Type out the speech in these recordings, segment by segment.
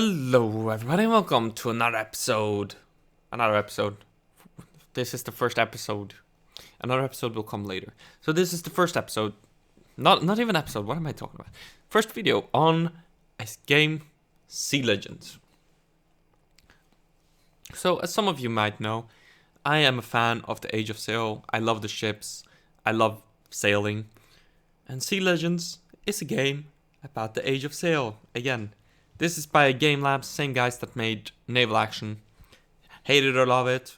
Hello everybody, welcome to another episode. This is the first episode. Another episode will come later. So this is the first episode. Not even episode, what am I talking about? First video on a game, Sea Legends. So as some of you might know, I am a fan of the Age of Sail. I love the ships. I love sailing. And Sea Legends is a game about the Age of Sail. Again, this is by gamelabs, same guys that made Naval Action. Hate it or love it.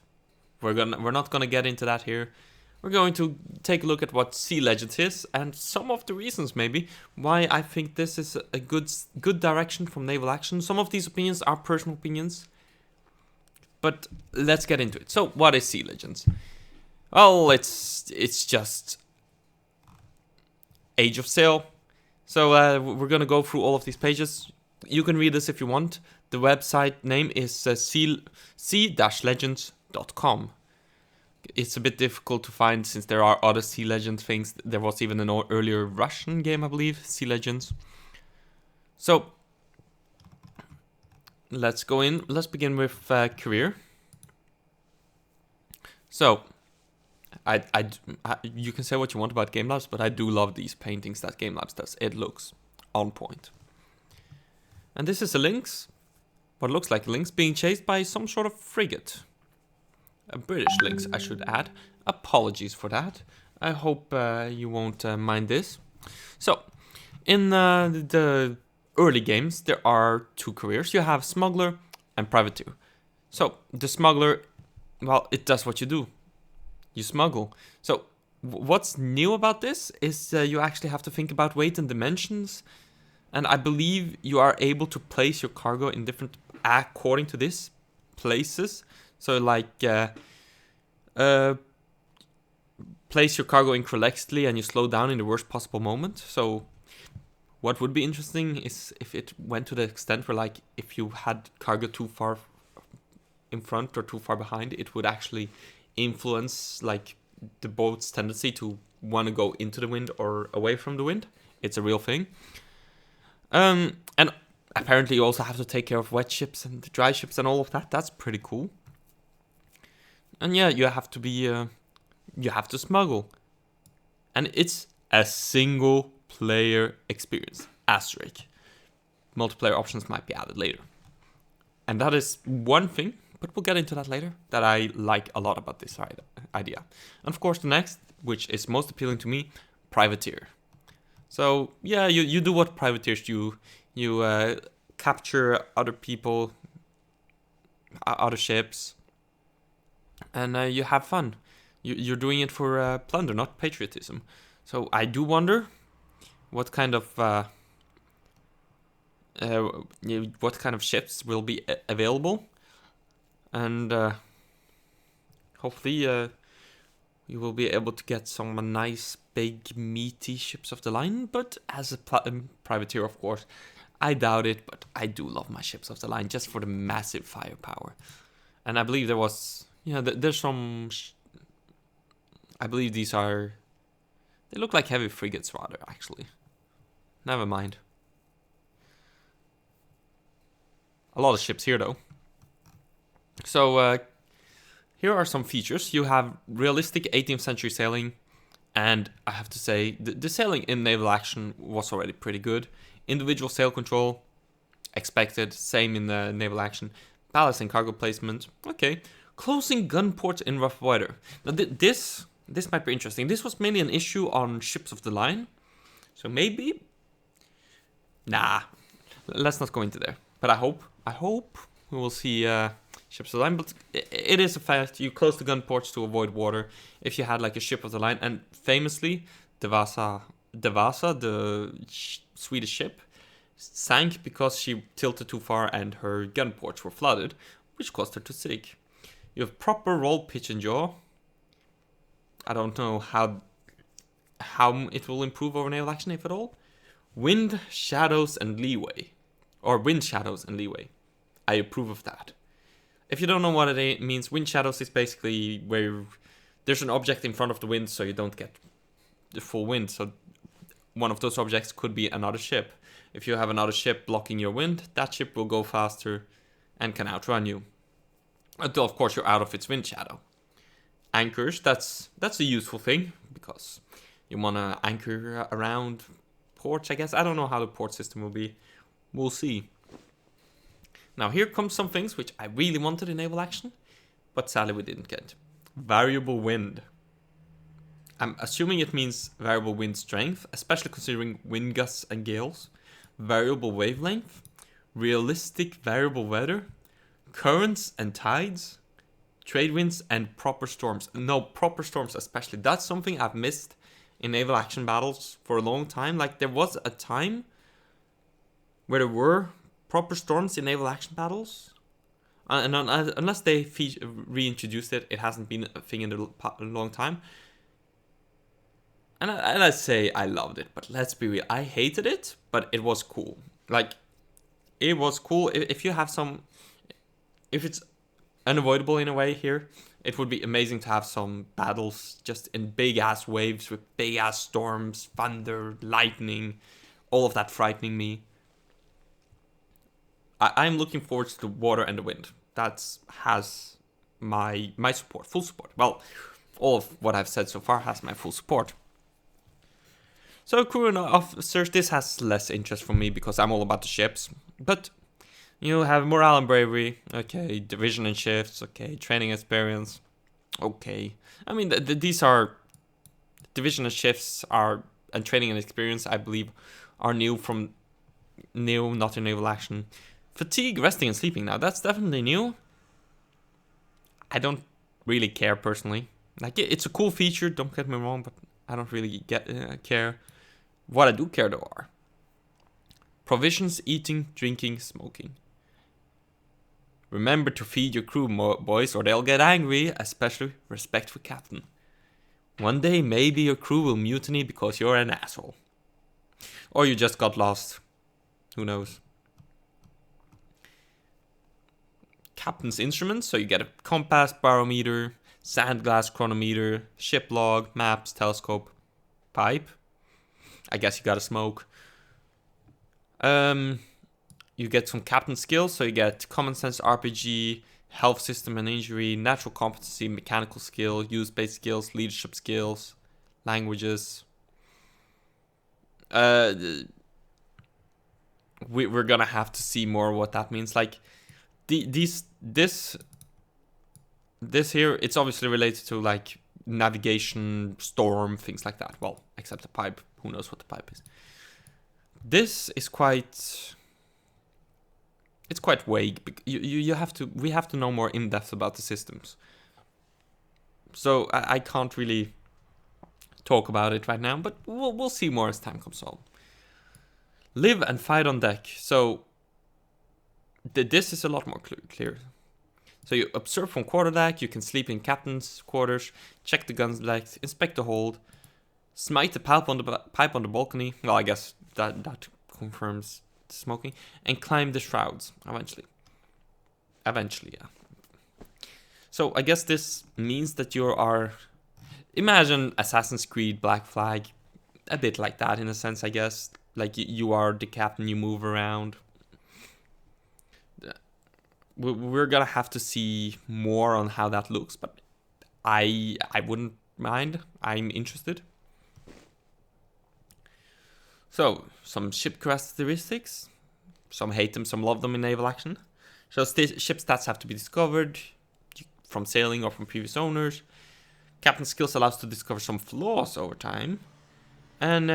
We're not gonna get into that here. We're going to take a look at what Sea Legends is and some of the reasons maybe why I think this is a good direction from Naval Action. Some of these opinions are personal opinions, but let's get into it. So what is Sea Legends? Well, it's just Age of Sail. So we're gonna go through all of these pages. You can read this if you want. The website name is sea-legends.com. It's a bit difficult to find since there are other Sea Legends things. There was even an earlier Russian game, I believe, Sea Legends. So let's go in. Let's begin with career. So you can say what you want about gamelabs, but I do love these paintings that gamelabs does. It looks on point. And this is a lynx, what looks like a lynx, being chased by some sort of frigate. A British lynx, I should add. Apologies for that. I hope you won't mind this. So, in the early games, there are two careers. You have smuggler and privateer. So, the smuggler, well, it does what you do. You smuggle. So, what's new about this is you actually have to think about weight and dimensions. And I believe you are able to place your cargo in different, according to this, places. So like, place your cargo incorrectly and you slow down in the worst possible moment. So what would be interesting is if it went to the extent where like, if you had cargo too far in front or too far behind, it would actually influence like the boat's tendency to want to go into the wind or away from the wind. It's a real thing. And apparently you also have to take care of wet ships and dry ships and all of that. That's pretty cool. And yeah, you have to be, you have to smuggle. And it's a single player experience. Asterisk. Multiplayer options might be added later. And that is one thing, but we'll get into that later, that I like a lot about this idea. And of course the next, which is most appealing to me, privateer. So yeah, you do what privateers do. You capture other people, other ships, and you have fun. You're doing it for plunder, not patriotism. So I do wonder what kind of ships will be available, and hopefully you will be able to get some nice, big, meaty ships of the line. But as a privateer, of course, I doubt it. But I do love my ships of the line just for the massive firepower. And I believe there was, there's some. I believe these are. They look like heavy frigates, rather. Actually, never mind. A lot of ships here, though. So. Here are some features. You have realistic 18th century sailing, and I have to say, the sailing in Naval Action was already pretty good. Individual sail control, expected, same in the Naval Action. Ballast and cargo placement, okay. Closing gun ports in rough weather. Now this might be interesting. This was mainly an issue on ships of the line, so maybe, let's not go into there. But I hope we will see ships of the line, but it is a fact. You close the gun ports to avoid water. If you had like a ship of the line, and famously, the Vasa, the Swedish ship, sank because she tilted too far and her gun ports were flooded, which caused her to sink. You have proper roll, pitch, and yaw. I don't know how it will improve over Naval Action, if at all. Wind, shadows, and leeway. Or wind, shadows, and leeway. I approve of that. If you don't know what it means, wind shadows is basically where there's an object in front of the wind so you don't get the full wind. So one of those objects could be another ship. If you have another ship blocking your wind, that ship will go faster and can outrun you. Until, of course, you're out of its wind shadow. Anchors, that's a useful thing, because you want to anchor around ports, I guess. I don't know how the port system will be. We'll see. Now, here comes some things which I really wanted in naval action, but sadly we didn't get. Variable wind. I'm assuming it means variable wind strength, especially considering wind gusts and gales. Variable wavelength. Realistic variable weather. Currents and tides. Trade winds and proper storms. No, proper storms especially. That's something I've missed in naval action battles for a long time. Like, there was a time where there were proper storms in naval action battles. And unless they reintroduced it, it hasn't been a thing in a long time. And I say I loved it, but let's be real. I hated it, but it was cool. Like, it was cool. If you have some... If it's unavoidable in a way here, it would be amazing to have some battles just in big-ass waves with big-ass storms, thunder, lightning, all of that frightening me. I'm looking forward to the water and the wind. That has my support, full support. Well, all of what I've said so far has my full support. So crew and officers, this has less interest for me because I'm all about the ships. But you have morale and bravery, okay, division and shifts, okay, training experience, okay. I mean, these are, division and shifts are, and training and experience, I believe, are new, not in naval action. Fatigue, resting and sleeping, now that's definitely new. I don't really care personally. Like, it's a cool feature, don't get me wrong, but I don't really care. What I do care though are provisions, eating, drinking, smoking. Remember to feed your crew, boys, or they'll get angry, especially respect for captain. One day, maybe your crew will mutiny because you're an asshole. Or you just got lost. Who knows? Captain's instruments, so you get a compass, barometer, sandglass chronometer, ship log, maps, telescope, pipe. I guess you gotta smoke. You get some captain skills, so you get common sense RPG, health system and injury, natural competency, mechanical skill, use-based skills, leadership skills, languages. We're gonna have to see more what that means. Like, this here, it's obviously related to like navigation, storm, things like that. Well, except the pipe. Who knows what the pipe is? This is quite... It's quite vague. We have to know more in depth about the systems. So I can't really talk about it right now, but we'll see more as time comes on. Live and fight on deck. So this is a lot more clear. So you observe from quarterdeck, you can sleep in captain's quarters, check the guns decks, inspect the hold, smite the pipe on the balcony. Well, I guess that confirms smoking, and climb the shrouds eventually. Yeah. So I guess this means that you are, imagine Assassin's Creed Black Flag, a bit like that in a sense, I guess. Like you are the captain, you move around. We're gonna have to see more on how that looks, but I wouldn't mind. I'm interested. So, some ship characteristics. Some hate them, some love them in naval action. So, ship stats have to be discovered from sailing or from previous owners. Captain skills allows to discover some flaws over time. And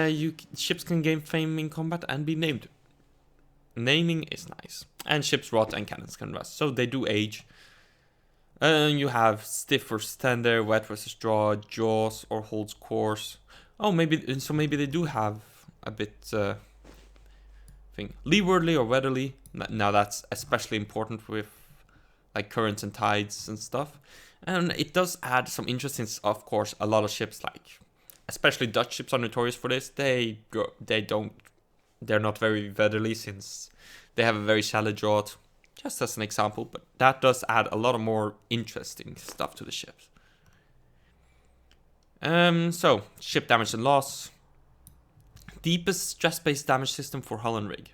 ships can gain fame in combat and be named. Naming is nice. And ships rot and cannons can rust. So, they do age. You have stiff versus tender, wet versus dry, jaws or holds course. Oh, maybe they do have a bit thing. Leewardly or weatherly. Now that's especially important with like currents and tides and stuff. And it does add some interest in, of course, a lot of ships, like especially Dutch ships are notorious for this. They're not very weatherly since they have a very shallow draught. Just as an example, but that does add a lot of more interesting stuff to the ships. So ship damage and loss. Deepest stress-based damage system for hull and rig.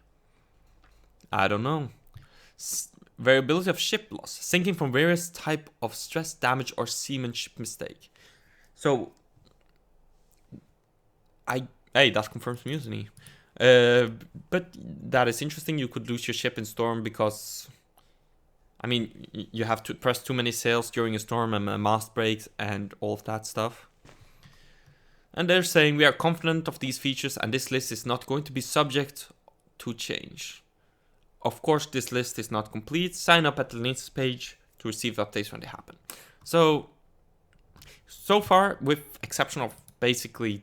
I don't know. Variability of ship loss, sinking from various type of stress, damage, or seamanship mistake. So, hey, that confirms mutiny. But that is interesting. You could lose your ship in storm because, I mean, you have to press too many sails during a storm and a mast breaks and all of that stuff. And they're saying we are confident of these features and this list is not going to be subject to change. Of course, this list is not complete. Sign up at the links page to receive updates when they happen. So far, with exception of basically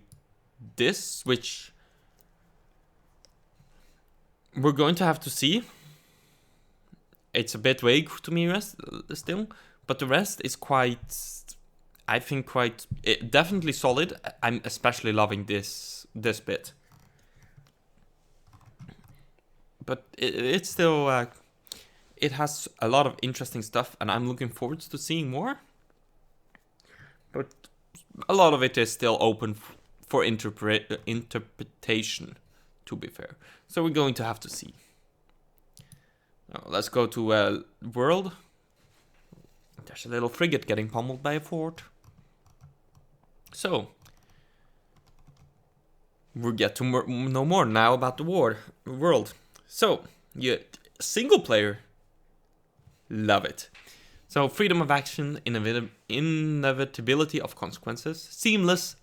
this, which we're going to have to see. It's a bit vague to me still, but the rest is quite, I think, definitely solid. I'm especially loving this bit. But it's still, it has a lot of interesting stuff, and I'm looking forward to seeing more. But a lot of it is still open for interpretation, to be fair. So we're going to have to see. Now, let's go to world. There's a little frigate getting pummeled by a fort. So, we'll get to know more now about the world. So, single player, love it. So, freedom of action, inevitability of consequences, seamless,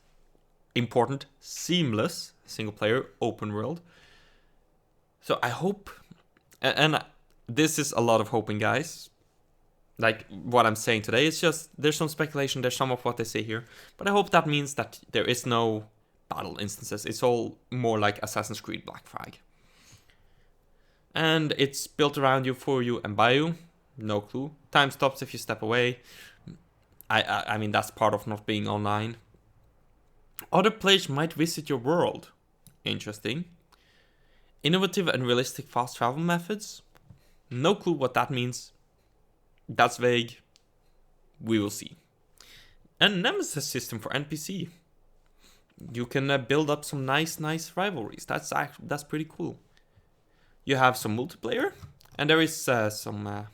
important, seamless, single player, open world. So, I hope, and this is a lot of hoping, guys. Like what I'm saying today, it's just, there's some speculation, there's some of what they say here. But I hope that means that there is no battle instances. It's all more like Assassin's Creed Black Flag. And it's built around you, for you, and by you. No clue. Time stops if you step away. I mean, that's part of not being online. Other players might visit your world. Interesting. Innovative and realistic fast travel methods. No clue what that means. That's vague. We will see. And Nemesis system for NPC. You can build up some nice rivalries. That's pretty cool. You have some multiplayer, and there is some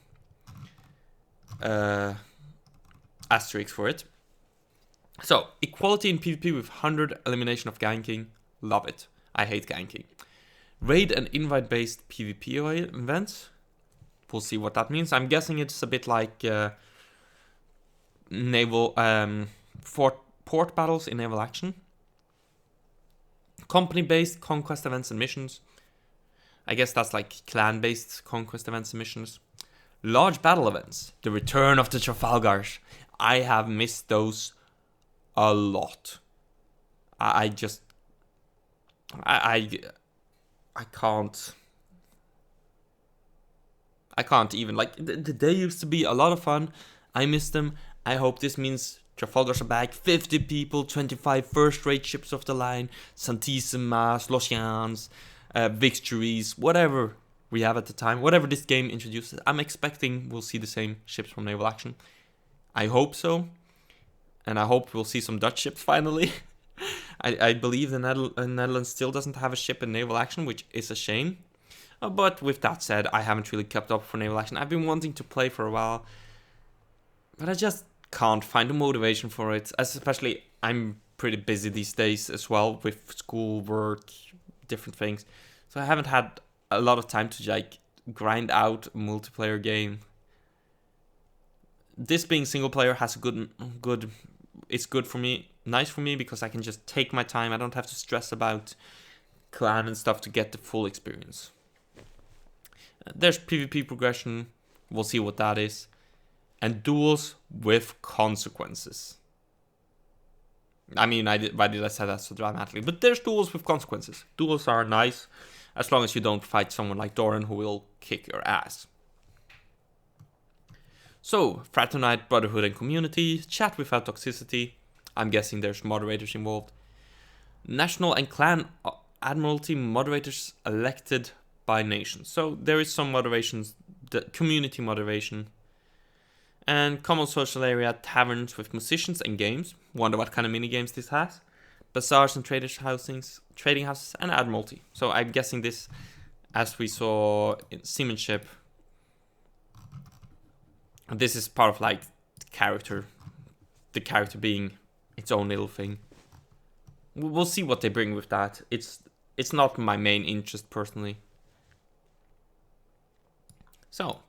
asterisks for it. So, equality in PvP with 100 elimination of ganking. Love it. I hate ganking. Raid and invite-based PvP events. We'll see what that means. I'm guessing it's a bit like naval port battles in naval action. Company-based conquest events and missions. I guess that's like clan-based conquest events and missions. Large battle events. The return of the Trafalgars. I have missed those a lot. I can't even, like, they used to be a lot of fun. I miss them. I hope this means Trafalgar's are back. 50 people, 25 first-rate ships off the line, Santissimas, Losians, Victories, whatever we have at the time, whatever this game introduces. I'm expecting we'll see the same ships from naval action. I hope so. And I hope we'll see some Dutch ships finally. I believe the Netherlands still doesn't have a ship in naval action, which is a shame. But with that said, I haven't really kept up for naval action. I've been wanting to play for a while, but I just can't find the motivation for it. Especially, I'm pretty busy these days as well with school, work, different things. So I haven't had a lot of time to like grind out a multiplayer game. This being single player has a good. It's good for me, nice for me, because I can just take my time. I don't have to stress about clan and stuff to get the full experience. There's PvP progression. We'll see what that is. And duels with consequences. I mean, why did I say that so dramatically? But there's duels with consequences. Duels are nice, as long as you don't fight someone like Doran who will kick your ass. So, fraternite, brotherhood, and community. Chat without toxicity. I'm guessing there's moderators involved. National and clan admiralty moderators elected by nations. So there is some moderations, the community moderation. And common social area, taverns with musicians and games. Wonder what kind of mini games this has. Bazaars and trading houses, and admiralty. So I'm guessing this as we saw in Seamanship, this is part of like the character being its own little thing. We'll see what they bring with that. It's not my main interest personally. So,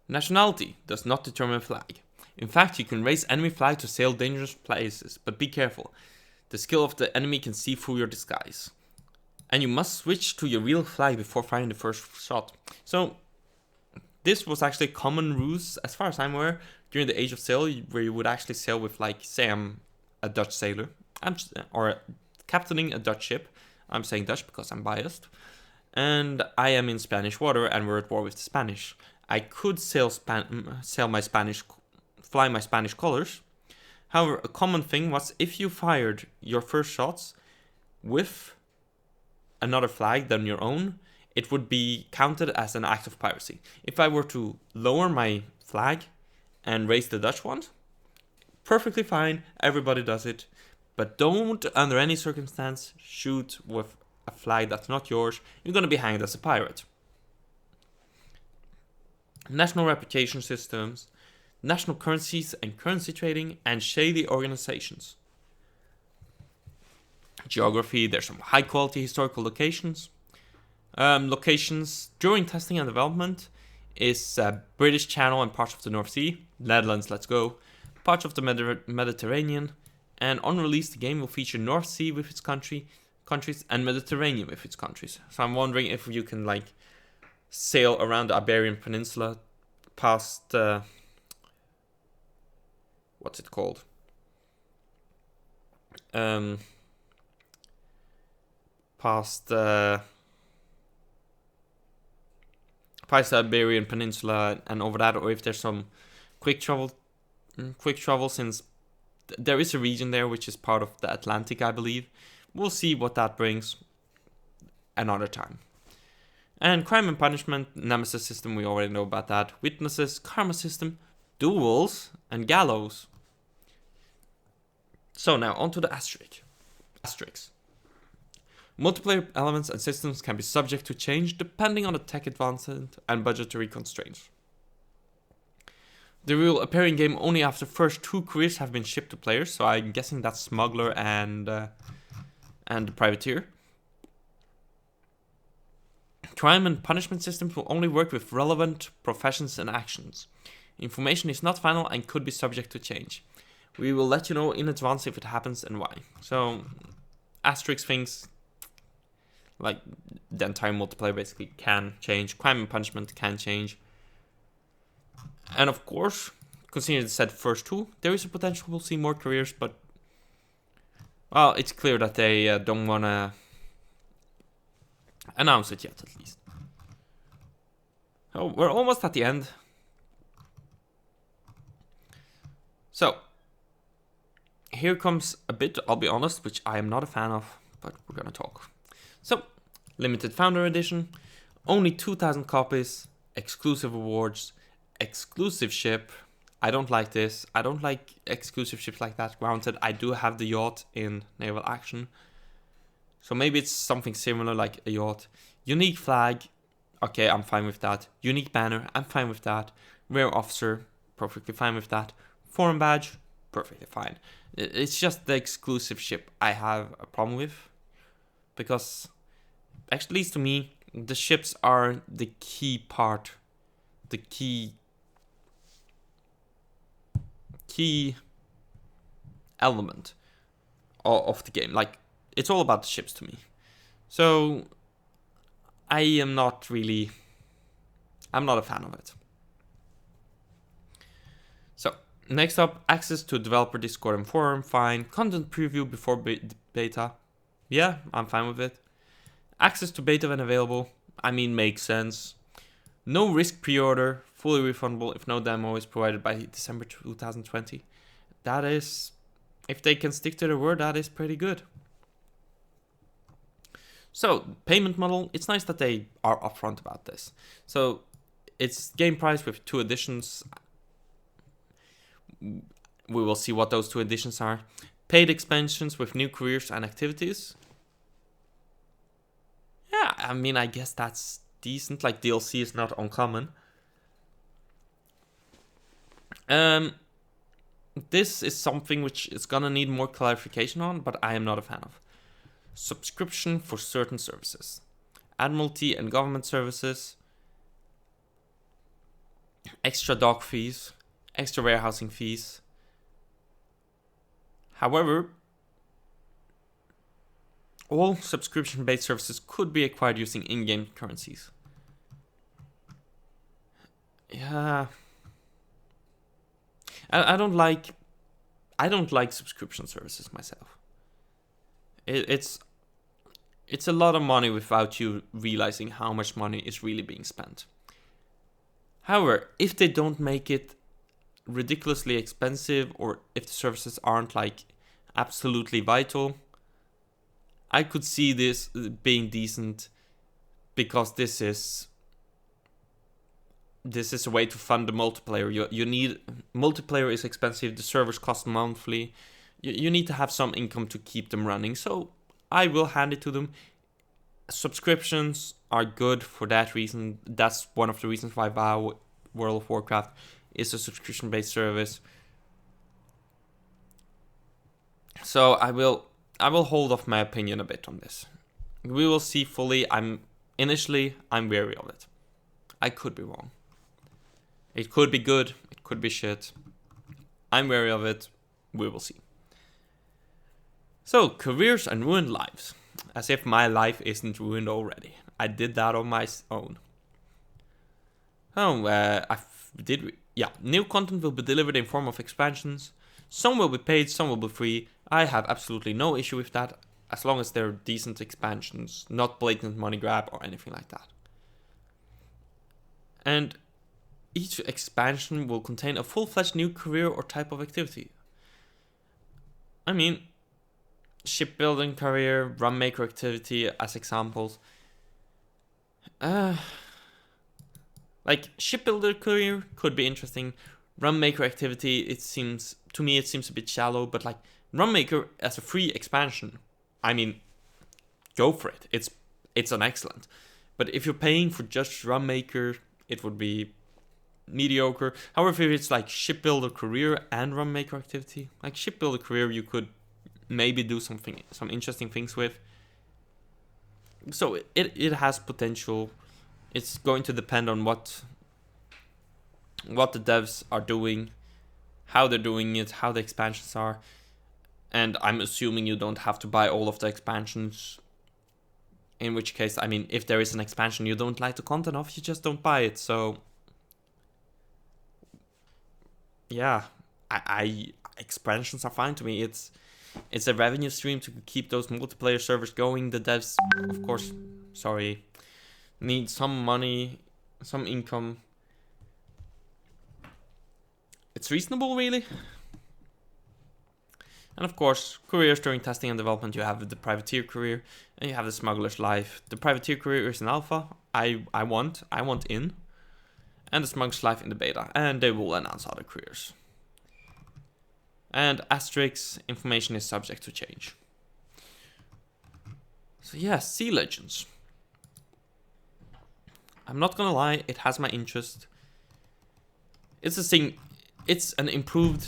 nationality does not determine flag. In fact, you can raise enemy flag to sail dangerous places, but be careful. The skill of the enemy can see through your disguise. And you must switch to your real flag before firing the first shot. So, this was actually a common ruse, as far as I'm aware, during the Age of Sail, where you would actually sail with, like, say I'm a Dutch sailor, or captaining a Dutch ship. I'm saying Dutch because I'm biased. And I am in Spanish water and we're at war with the Spanish. I could fly my Spanish colors. However, a common thing was if you fired your first shots with another flag than your own, it would be counted as an act of piracy. If I were to lower my flag and raise the Dutch one, perfectly fine, everybody does it. But don't, under any circumstance, shoot with a flag that's not yours. You're going to be hanged as a pirate. National reputation systems, national currencies and currency trading, and shady organizations. Geography, there's some high quality historical locations. Locations during testing and development is British Channel and parts of the North Sea. Netherlands, let's go. Parts of the Mediterranean. And on release, the game will feature North Sea with its countries and Mediterranean with its countries. So I'm wondering if you can like sail around the Iberian Peninsula past what's it called? Past the Iberian Peninsula and over that, or if there's some quick travel since there is a region there which is part of the Atlantic, I believe. We'll see what that brings another time. And crime and punishment, nemesis system, we already know about that. Witnesses, karma system, duels, and gallows. So now onto the asterisks. Multiplayer elements and systems can be subject to change depending on the tech advancement and budgetary constraints. The rule appear in game only after the first 2 careers have been shipped to players, so I'm guessing that's Smuggler and Privateer. Crime and punishment systems will only work with relevant professions and actions. Information is not final and could be subject to change. We will let you know in advance if it happens and why. So, asterisk things, like the entire multiplayer basically can change. Crime and punishment can change. And of course, considering the said first 2, there is a potential we'll see more careers, but well, it's clear that they don't want to announce it yet, at least. Oh, we're almost at the end. So, here comes a bit, I'll be honest, which I am not a fan of, but we're gonna talk. So, limited founder edition, only 2,000 copies, exclusive awards, exclusive ship. I don't like this. I don't like exclusive ships like that. Granted, I do have the yacht in naval action, so maybe it's something similar like a yacht. Unique flag, okay, I'm fine with that. Unique banner, I'm fine with that. Rare officer, perfectly fine with that. Foreign badge, perfectly fine. It's just the exclusive ship I have a problem with, because, at least to me, the ships are the key part, the key element of the game. Like, it's all about the ships to me. So, I'm not a fan of it. So, next up, access to developer Discord and forum, fine. Content preview before beta, yeah, I'm fine with it. Access to beta when available, I mean, makes sense. No risk pre-order, fully refundable if no demo is provided by December 2020. That is, if they can stick to their word, that is pretty good. So, payment model, it's nice that they are upfront about this. So, it's game price with 2 editions. We will see what those 2 editions are. Paid expansions with new careers and activities. Yeah, I mean, I guess that's decent. Like DLC is not uncommon. This is something which is gonna need more clarification on, but I am not a fan of. Subscription for certain services. Admiralty and government services. Extra dock fees. Extra warehousing fees. However, all subscription-based services could be acquired using in-game currencies. Yeah. I don't like subscription services myself. It's a lot of money without you realizing how much money is really being spent. However, if they don't make it ridiculously expensive, or if the services aren't like absolutely vital, I could see this being decent, because this is a way to fund the multiplayer. You need, multiplayer is expensive, the servers cost monthly. You need to have some income to keep them running. So I will hand it to them. Subscriptions are good for that reason. That's one of the reasons why WoW, World of Warcraft, is a subscription-based service. So I will hold off my opinion a bit on this. We will see fully. I'm wary of it. I could be wrong. It could be good, it could be shit. I'm wary of it. We will see. So, careers and ruined lives. As if my life isn't ruined already. I did that on my own. New content will be delivered in form of expansions. Some will be paid, some will be free. I have absolutely no issue with that, as long as they're decent expansions, not blatant money grab or anything like that. And each expansion will contain a full-fledged new career or type of activity. I mean, shipbuilding career, rum maker activity as examples. Like shipbuilder career could be interesting. Rum maker activity, it seems a bit shallow, but like rum maker as a free expansion, I mean, go for it. It's an excellent. But if you're paying for just rum maker, it would be mediocre. However, if it's like shipbuilder career and rum maker activity, like shipbuilder career, you could maybe do some interesting things with. So it has potential. It's going to depend on what the devs are doing, how they're doing it, how the expansions are. And I'm assuming you don't have to buy all of the expansions. In which case, I mean, if there is an expansion you don't like the content of, you just don't buy it. So yeah, I expansions are fine to me. It's a revenue stream to keep those multiplayer servers going. The devs, of course, need some money, some income. It's reasonable, really. And of course, careers during testing and development. You have the privateer career and you have the smuggler's life. The privateer career is in alpha. I want in. And the smuggler's life in the beta. And they will announce other careers. And asterisk, information is subject to change. So yeah, Sea Legends. I'm not gonna lie, it has my interest. It's an improved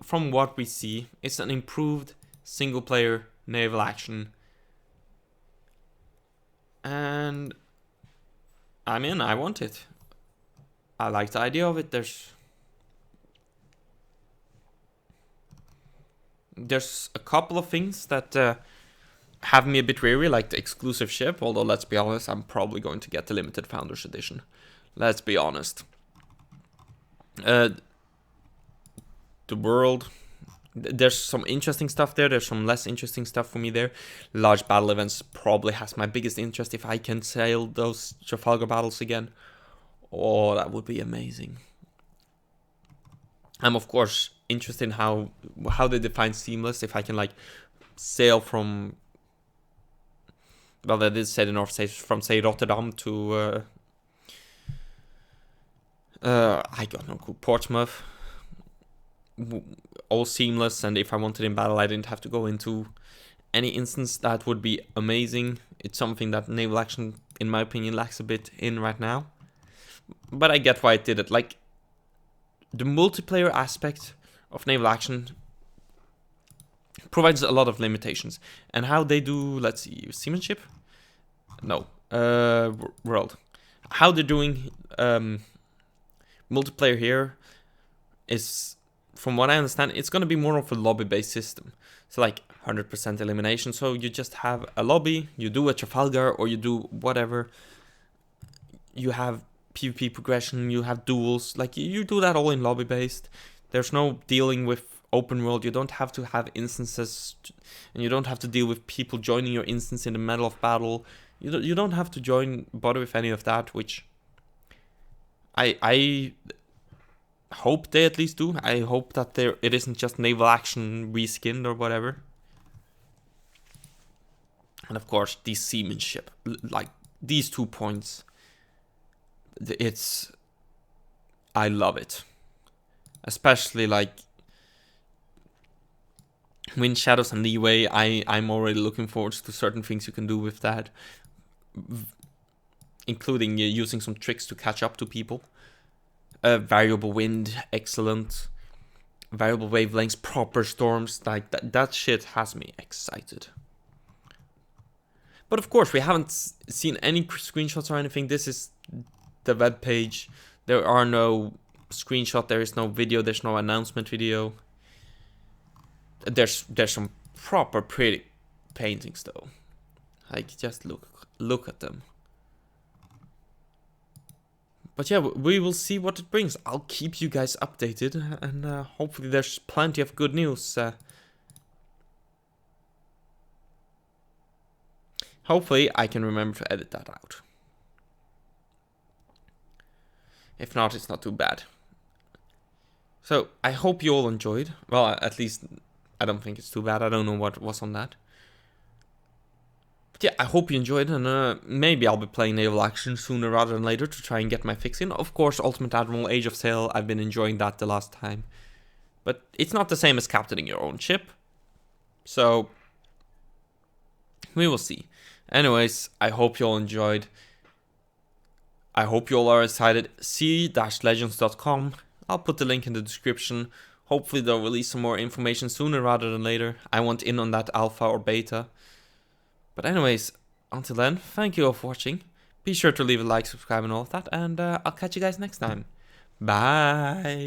from what we see, it's an improved single player naval action. And I mean, I want it. I like the idea of it. There's a couple of things that have me a bit weary, like the exclusive ship, although let's be honest, I'm probably going to get the limited Founders Edition. Let's be honest. The world, there's some interesting stuff there, there's some less interesting stuff for me there. Large battle events probably has my biggest interest. If I can sail those Trafalgar battles again, oh, that would be amazing. I'm of course interested in how they define seamless. If I can like sail from, well, they did say the North Sea from say Rotterdam to I don't know, Portsmouth, all seamless, and if I wanted in battle I didn't have to go into any instance, that would be amazing. It's something that naval action in my opinion, lacks a bit in right now. But I get why it did it. Like, the multiplayer aspect of naval action provides a lot of limitations. And how they do, let's see, seamanship? No. World. How they're doing multiplayer here is, from what I understand, it's going to be more of a lobby-based system. So like 100% elimination. So you just have a lobby, you do a Trafalgar, or you do whatever. You have PvP progression, you have duels. Like, you do that all in lobby-based. There's no dealing with open world. You don't have to have instances, and you don't have to deal with people joining your instance in the middle of battle. You don't have to bother with any of that, which I hope they at least do. I hope that it isn't just naval action reskinned or whatever. And of course, the seamanship, like these 2 points, I love it. Especially like Wind Shadows and Leeway. I'm already looking forward to certain things you can do with that, including using some tricks to catch up to people. Variable wind, excellent. Variable wavelengths, proper storms, like that shit has me excited. But of course, we haven't seen any screenshots or anything. This is the web page. There are no screenshot, there is no video, there's no announcement video. There's some proper pretty paintings though. Like, just look at them. But yeah, we will see what it brings. I'll keep you guys updated, and hopefully there's plenty of good news. Hopefully I can remember to edit that out. If not, it's not too bad. So, I hope you all enjoyed. Well, at least I don't think it's too bad. I don't know what was on that. But yeah, I hope you enjoyed, and maybe I'll be playing naval action sooner rather than later to try and get my fix in. Of course, Ultimate Admiral, Age of Sail, I've been enjoying that the last time. But it's not the same as captaining your own ship. So, we will see. Anyways, I hope you all enjoyed. I hope you all are excited. c-legends.com. I'll put the link in the description. Hopefully they'll release some more information sooner rather than later. I want in on that alpha or beta. But anyways, until then, thank you all for watching. Be sure to leave a like, subscribe and all of that. And I'll catch you guys next time. Bye.